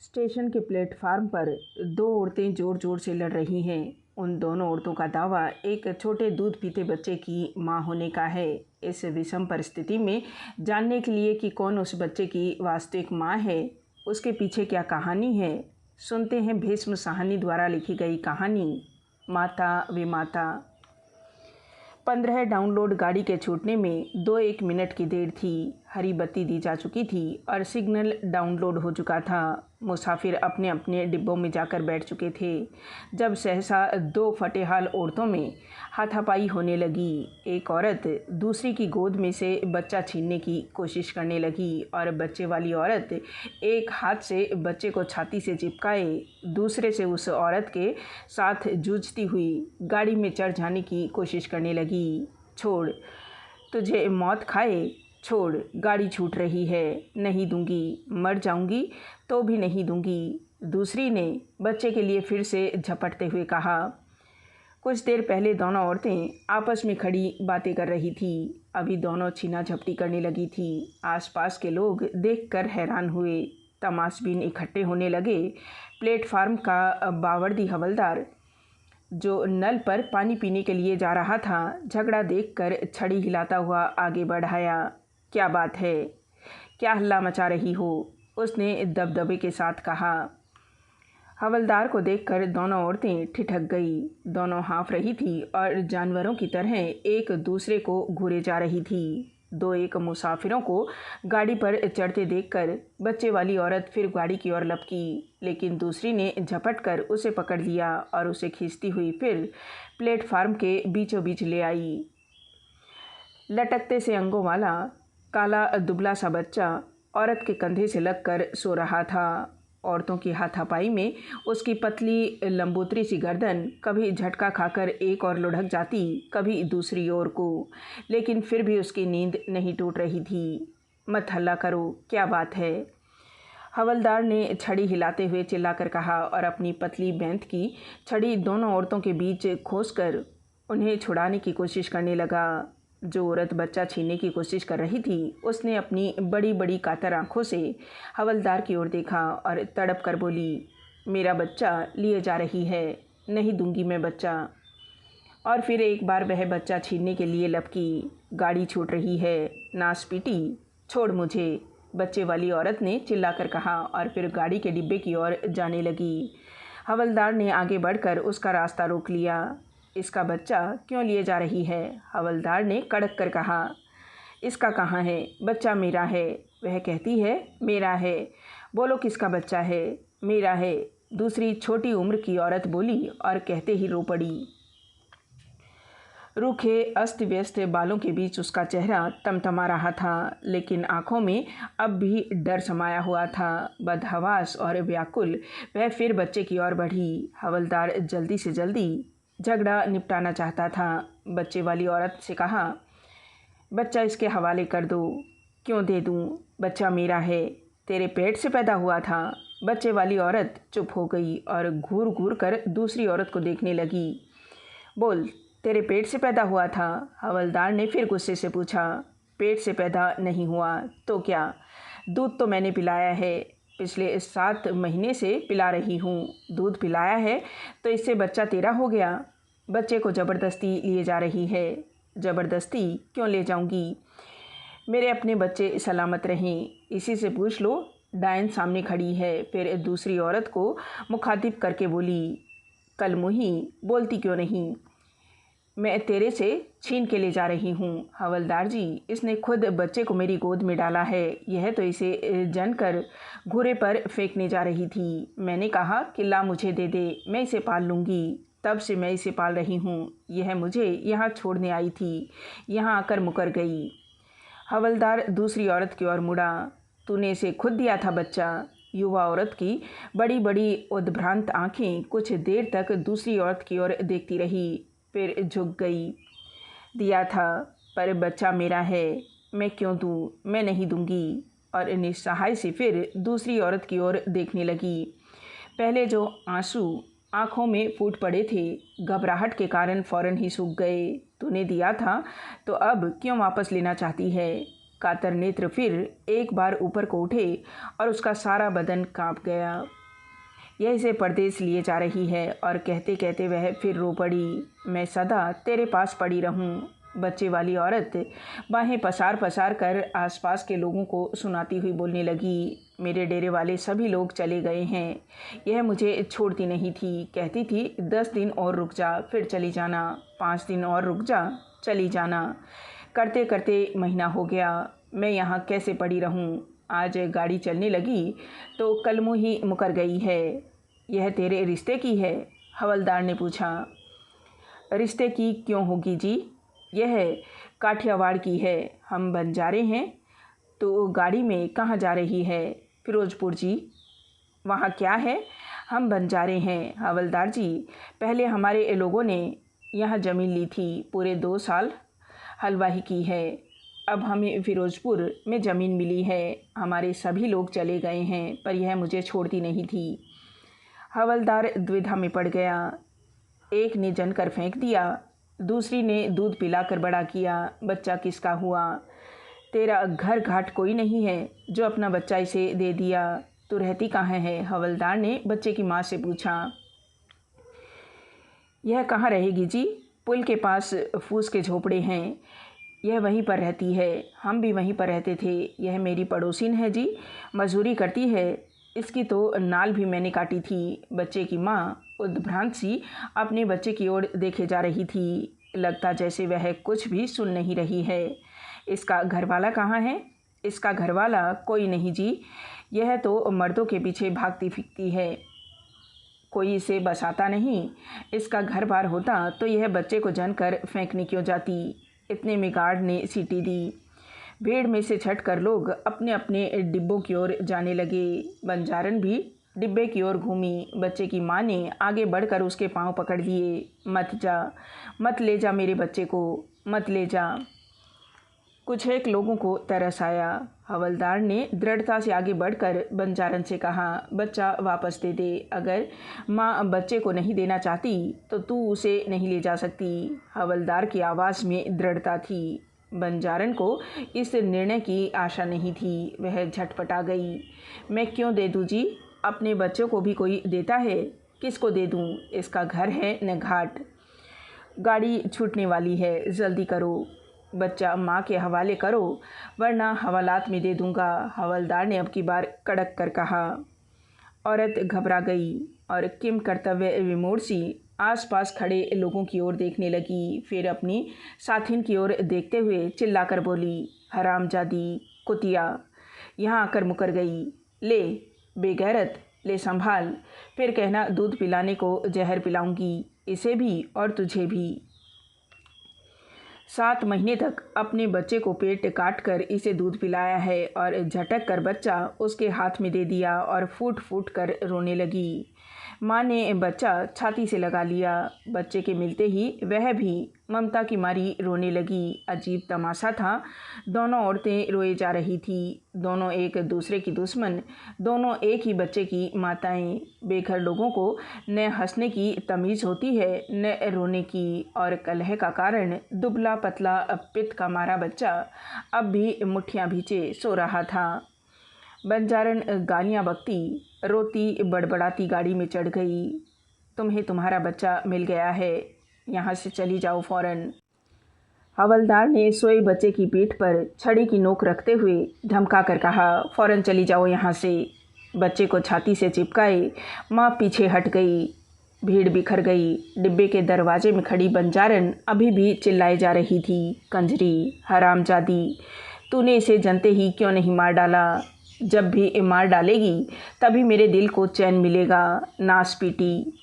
Station के platform पर दो औरतें जोर जोर से लड़ रही हैं। उन दोनों औरतों का दावा एक छोटे दूध पीते बच्चे की मां होने का है। इस विषम परिस्थिति में जानने के लिए कि कौन उस बच्चे की वास्तविक मां है, उसके पीछे क्या कहानी है, सुनते हैं भीष्म साहनी द्वारा लिखी गई कहानी माता विमाता। 15 डाउनलोड गाड़ी के छूटने में 2-1 मिनट की देर थी। हरी बत्ती दी जा चुकी थी और सिग्नल डाउनलोड हो चुका था। मुसाफिर अपने अपने डिब्बों में जाकर बैठ चुके थे जब सहसा दो फटेहाल औरतों में हाथापाई होने लगी। एक औरत दूसरी की गोद में से बच्चा छीनने की कोशिश करने लगी और बच्चे वाली औरत एक हाथ से बच्चे को छाती से चिपकाए दूसरे से उस औरत के साथ जूझती हुई गाड़ी में चढ़ जाने की कोशिश करने लगी। छोड़, तुझे मौत खाए, छोड़, गाड़ी छूट रही है, नहीं दूंगी, मर जाऊंगी तो भी नहीं दूंगी, दूसरी ने बच्चे के लिए फिर से झपटते हुए कहा। कुछ देर पहले दोनों औरतें आपस में खड़ी बातें कर रही थी, अभी दोनों छीना झपटी करने लगी थी। आसपास के लोग देखकर हैरान हुए। तमाशबीन इकट्ठे होने लगे। प्लेटफार्म का बावर्दी हवलदार जो नल पर पानी पीने के लिए जा रहा था, झगड़ा देखकर छड़ी हिलाता हुआ आगे बढ़ाया। क्या बात है, क्या हल्ला मचा रही हो, उसने दबदबे के साथ कहा। हवलदार को देखकर दोनों औरतें ठिठक गई। दोनों हाँफ रही थी और जानवरों की तरह एक दूसरे को घूरे जा रही थी। 2-1 मुसाफिरों को गाड़ी पर चढ़ते देखकर बच्चे वाली औरत फिर गाड़ी की ओर लपकी, लेकिन दूसरी ने झपट कर उसे पकड़ लिया और उसे खींचती हुई फिर प्लेटफार्म के बीचों बीच ले आई। लटकते से अंगों वाला काला दुबला सा बच्चा औरत के कंधे से लगकर सो रहा था। औरतों की हाथापाई में उसकी पतली लंबोतरी सी गर्दन कभी झटका खाकर एक और लुढ़क जाती, कभी दूसरी ओर को, लेकिन फिर भी उसकी नींद नहीं टूट रही थी। मत हल्ला करो, क्या बात है, हवलदार ने छड़ी हिलाते हुए चिल्लाकर कहा और अपनी पतली बेंत की छड़ी दोनों औरतों के बीच खोसकर उन्हें छुड़ाने की कोशिश करने लगा। जो औरत बच्चा छीनने की कोशिश कर रही थी, उसने अपनी बड़ी बड़ी कातर आंखों से हवलदार की ओर देखा और तड़प कर बोली, मेरा बच्चा लिए जा रही है, नहीं दूंगी मैं बच्चा। और फिर एक बार वह बच्चा छीनने के लिए लपकी। गाड़ी छूट रही है, नासपीटी, छोड़ मुझे, बच्चे वाली औरत ने चिल्लाकर कहा और फिर गाड़ी के डिब्बे की ओर जाने लगी। हवलदार ने आगे बढ़कर उसका रास्ता रोक लिया। इसका बच्चा क्यों लिए जा रही है, हवलदार ने कड़क कर कहा। इसका कहाँ है, बच्चा मेरा है, वह कहती है मेरा है, बोलो किसका बच्चा है, मेरा है, दूसरी छोटी उम्र की औरत बोली और कहते ही रो पड़ी। रूखे अस्त व्यस्त बालों के बीच उसका चेहरा तमतमा रहा था, लेकिन आंखों में अब भी डर समाया हुआ था। बदहवास और व्याकुल वह फिर बच्चे की ओर बढ़ी। हवलदार जल्दी से जल्दी झगड़ा निपटाना चाहता था। बच्चे वाली औरत से कहा, बच्चा इसके हवाले कर दो। क्यों दे दूँ, बच्चा मेरा है, तेरे पेट से पैदा हुआ था। बच्चे वाली औरत चुप हो गई और घूर घूर कर दूसरी औरत को देखने लगी। बोल, तेरे पेट से पैदा हुआ था, हवलदार ने फिर गुस्से से पूछा। पेट से पैदा नहीं हुआ तो क्या, दूध तो मैंने पिलाया है, पिछले 7 महीने से पिला रही हूँ, दूध पिलाया है तो इससे बच्चा तेरा हो गया। बच्चे को ज़बरदस्ती लिए जा रही है, ज़बरदस्ती क्यों ले जाऊँगी, मेरे अपने बच्चे सलामत रहें, इसी से पूछ लो। डायन सामने खड़ी है। फिर दूसरी औरत को मुखातिब करके बोली, कल मुही, बोलती क्यों नहीं, मैं तेरे से छीन के ले जा रही हूँ। हवलदार जी, इसने खुद बच्चे को मेरी गोद में डाला है, यह तो इसे जानकर घूरे पर फेंकने जा रही थी। मैंने कहा कि ला मुझे दे दे, मैं इसे पाल लूँगी, तब से मैं इसे पाल रही हूँ। यह मुझे यहाँ छोड़ने आई थी, यहाँ आकर मुकर गई। हवलदार दूसरी औरत की ओर मुड़ा। तूने इसे खुद दिया था बच्चा। युवा औरत की बड़ी बड़ी उद्भ्रांत आँखें कुछ देर तक दूसरी औरत की ओर देखती रही, फिर झुक गई। दिया था, पर बच्चा मेरा है, मैं क्यों दूँ, मैं नहीं दूंगी। और निस्सहाय से फिर दूसरी औरत की ओर देखने लगी। पहले जो आंसू आँखों में फूट पड़े थे, घबराहट के कारण फ़ौरन ही सूख गए। तूने दिया था तो अब क्यों वापस लेना चाहती है। कातर नेत्र फिर एक बार ऊपर को उठे और उसका सारा बदन कांप गया। यह इसे परदेश लिए जा रही है। और कहते कहते वह फिर रो पड़ी। मैं सदा तेरे पास पड़ी रहूं। बच्चे वाली औरत बाहें पसार पसार कर आसपास के लोगों को सुनाती हुई बोलने लगी, मेरे डेरे वाले सभी लोग चले गए हैं। यह मुझे छोड़ती नहीं थी। कहती थी 10 दिन और रुक जा, फिर चली जाना। 5 दिन और रुक जा, चली जाना। करते करते महीना हो गया। मैं यहाँ कैसे पड़ी रहूँ। आज गाड़ी चलने लगी तो कलमों ही मुकर गई है। यह तेरे रिश्ते की है? हवलदार ने पूछा। रिश्ते की क्यों होगी जी? यह काठियावाड़ की है। हम बंजारे हैं। तो गाड़ी में कहाँ जा रही है? फिरोजपुर जी। वहाँ क्या है? हम बंजारे हैं हवलदार जी। पहले हमारे लोगों ने यहाँ ज़मीन ली थी। पूरे 2 साल हलवाही की है। अब हमें फिरोजपुर में ज़मीन मिली है। हमारे सभी लोग चले गए हैं, पर यह मुझे छोड़ती नहीं थी। हवलदार द्विधा में पड़ गया। एक ने जनकर फेंक दिया, दूसरी ने दूध पिलाकर बड़ा किया। बच्चा किसका हुआ? तेरा घर घाट कोई नहीं है जो अपना बच्चा इसे दे दिया। तू रहती कहाँ है? हवलदार ने बच्चे की माँ से पूछा। यह कहाँ रहेगी जी? पुल के पास फूस के झोपड़े हैं, यह वहीं पर रहती है। हम भी वहीं पर रहते थे। यह मेरी पड़ोसिन है जी, मजदूरी करती है। इसकी तो नाल भी मैंने काटी थी। बच्चे की माँ उद्भ्रांत सी अपने बच्चे की ओर देखे जा रही थी। लगता जैसे वह कुछ भी सुन नहीं रही है। इसका घरवाला कहाँ है? इसका घरवाला कोई नहीं जी। यह तो मर्दों के पीछे भागती फिरती है। कोई इसे बसाता नहीं। इसका घर बार होता तो यह बच्चे को जानकर फेंकने क्यों जाती। इतने में गार्ड ने सीटी दी। भीड़ में से छटकर लोग अपने अपने डिब्बों की ओर जाने लगे। बंजारन भी डिब्बे की ओर घूमी। बच्चे की माँ ने आगे बढ़कर उसके पांव पकड़ लिए। मत जा, मत ले जा मेरे बच्चे को, मत ले जा। कुछ एक लोगों को तरस आया। हवलदार ने दृढ़ता से आगे बढ़कर बंजारन से कहा, बच्चा वापस दे दे। अगर माँ बच्चे को नहीं देना चाहती तो तू उसे नहीं ले जा सकती। हवलदार की आवाज़ में दृढ़ता थी। बंजारन को इस निर्णय की आशा नहीं थी। वह झटपटा गई। मैं क्यों दे दूँ जी? अपने बच्चों को भी कोई देता है। किसको दे दूँ? इसका घर है न घाट। गाड़ी छूटने वाली है, जल्दी करो। बच्चा माँ के हवाले करो, वरना हवालात में दे दूंगा। हवलदार ने अब की बार कड़क कर कहा। औरत घबरा गई और किम कर्तव्य विमूढ़ सी आसपास खड़े लोगों की ओर देखने लगी। फिर अपनी साथिन की ओर देखते हुए चिल्लाकर बोली, हरामजादी कुतिया, यहाँ आकर मुकर गई। ले बेगैरत, ले संभाल। फिर कहना दूध पिलाने को जहर पिलाऊंगी, इसे भी और तुझे भी। 7 महीने तक अपने बच्चे को पेट काट कर इसे दूध पिलाया है और झटक कर बच्चा उसके हाथ में दे दिया और फूट फूट कर रोने लगी। माँ ने बच्चा छाती से लगा लिया। बच्चे के मिलते ही वह भी ममता की मारी रोने लगी। अजीब तमाशा था। दोनों औरतें रोए जा रही थी। दोनों एक दूसरे की दुश्मन, दोनों एक ही बच्चे की माताएं। बेघर लोगों को न हंसने की तमीज़ होती है न रोने की। और कलह का कारण दुबला पतला पित्त का मारा बच्चा अब भी मुट्ठियाँ भींचे सो रहा था। बंजारन गालियाँ बकती रोती बड़बड़ाती गाड़ी में चढ़ गई। तुम्हें तुम्हारा बच्चा मिल गया है, यहाँ से चली जाओ फ़ौरन। हवलदार ने सोए बच्चे की पीठ पर छड़ी की नोक रखते हुए धमका कर कहा, फ़ौरन चली जाओ यहाँ से। बच्चे को छाती से चिपकाए माँ पीछे हट गई। भीड़ बिखर गई। डिब्बे के दरवाजे में खड़ी बंजारन अभी भी चिल्लाए जा रही थी, कंजरी, हरामजादी, तूने इसे जनते ही क्यों नहीं मार डाला? जब भी मार डालेगी तभी मेरे दिल को चैन मिलेगा। नास पीटी।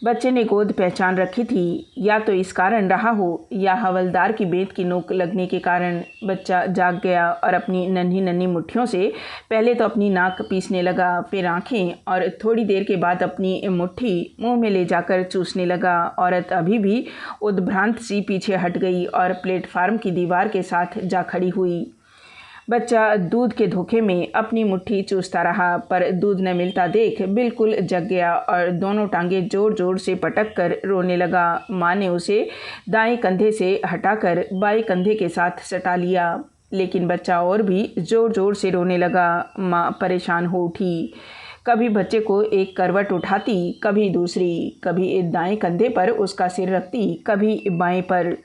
बच्चे ने गोद पहचान रखी थी। या तो इस कारण रहा हो या हवलदार की बेत की नोक लगने के कारण। बच्चा जाग गया और अपनी नन्ही नन्ही मुट्ठियों से पहले तो अपनी नाक पीसने लगा, फिर आँखें, और थोड़ी देर के बाद अपनी मुट्ठी मुंह में ले जाकर चूसने लगा। औरत अभी भी उद्भ्रांत सी पीछे हट गई और प्लेटफार्म की दीवार के साथ जा खड़ी हुई। बच्चा दूध के धोखे में अपनी मुट्ठी चूसता रहा, पर दूध न मिलता देख बिल्कुल जग गया और दोनों टांगें जोर जोर से पटक कर रोने लगा। माँ ने उसे दाएं कंधे से हटाकर बाएं कंधे के साथ सटा लिया। लेकिन बच्चा और भी ज़ोर ज़ोर से रोने लगा। माँ परेशान हो उठी। कभी बच्चे को एक करवट उठाती, कभी दूसरी, कभी दाएं कंधे पर उसका सिर रखती, कभी बाएं पर।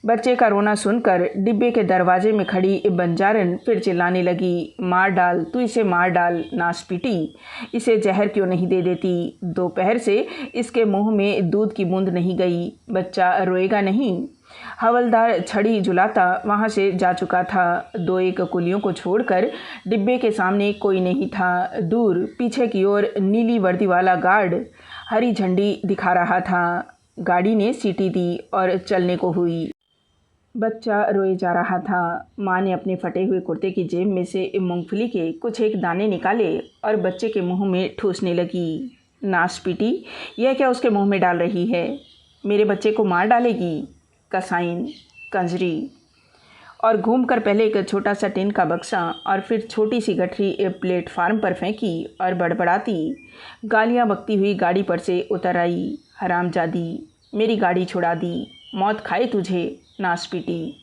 बच्चे का रोना सुनकर डिब्बे के दरवाजे में खड़ी बंजारन फिर चिल्लाने लगी, मार डाल, तू इसे मार डाल, नासपीटी, इसे जहर क्यों नहीं दे देती? दोपहर से इसके मुंह में दूध की बूंद नहीं गई। बच्चा रोएगा नहीं। हवलदार छड़ी झुलाता वहाँ से जा चुका था। 2-1 कुलियों को छोड़कर डिब्बे के सामने कोई नहीं था। दूर पीछे की ओर नीली वर्दी वाला गार्ड हरी झंडी दिखा रहा था। गाड़ी ने सीटी दी और चलने को हुई। बच्चा रोए जा रहा था। माँ ने अपने फटे हुए कुर्ते की जेब में से मूंगफली के कुछ एक दाने निकाले और बच्चे के मुंह में ठूसने लगी। नासपीटी, यह क्या उसके मुंह में डाल रही है? मेरे बच्चे को मार डालेगी? कसाईन, कंजरी। और घूमकर पहले एक छोटा सा टिन का बक्सा और फिर छोटी सी गठरी प्लेटफार्म पर फेंकी और बड़बड़ाती गालियाँ बकती हुई गाड़ी पर से उतर आई। हरामजादी, मेरी गाड़ी छुड़ा दी, मौत खाए तुझे, नासपीटी।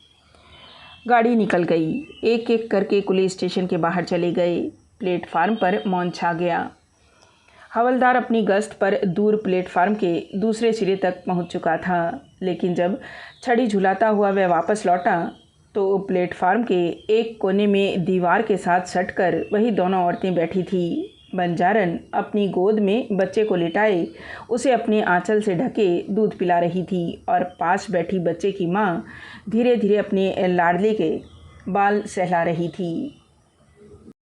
गाड़ी निकल गई। एक एक करके कुली स्टेशन के बाहर चले गए। प्लेटफार्म पर मौन छा गया। हवलदार अपनी गश्त पर दूर प्लेटफार्म के दूसरे सिरे तक पहुंच चुका था, लेकिन जब छड़ी झुलाता हुआ वह वापस लौटा तो प्लेटफार्म के एक कोने में दीवार के साथ सटकर वही दोनों औरतें बैठी थीं। बंजारन अपनी गोद में बच्चे को लिटाए उसे अपने आंचल से ढके दूध पिला रही थी और पास बैठी बच्चे की माँ धीरे धीरे अपने लाडले के बाल सहला रही थी।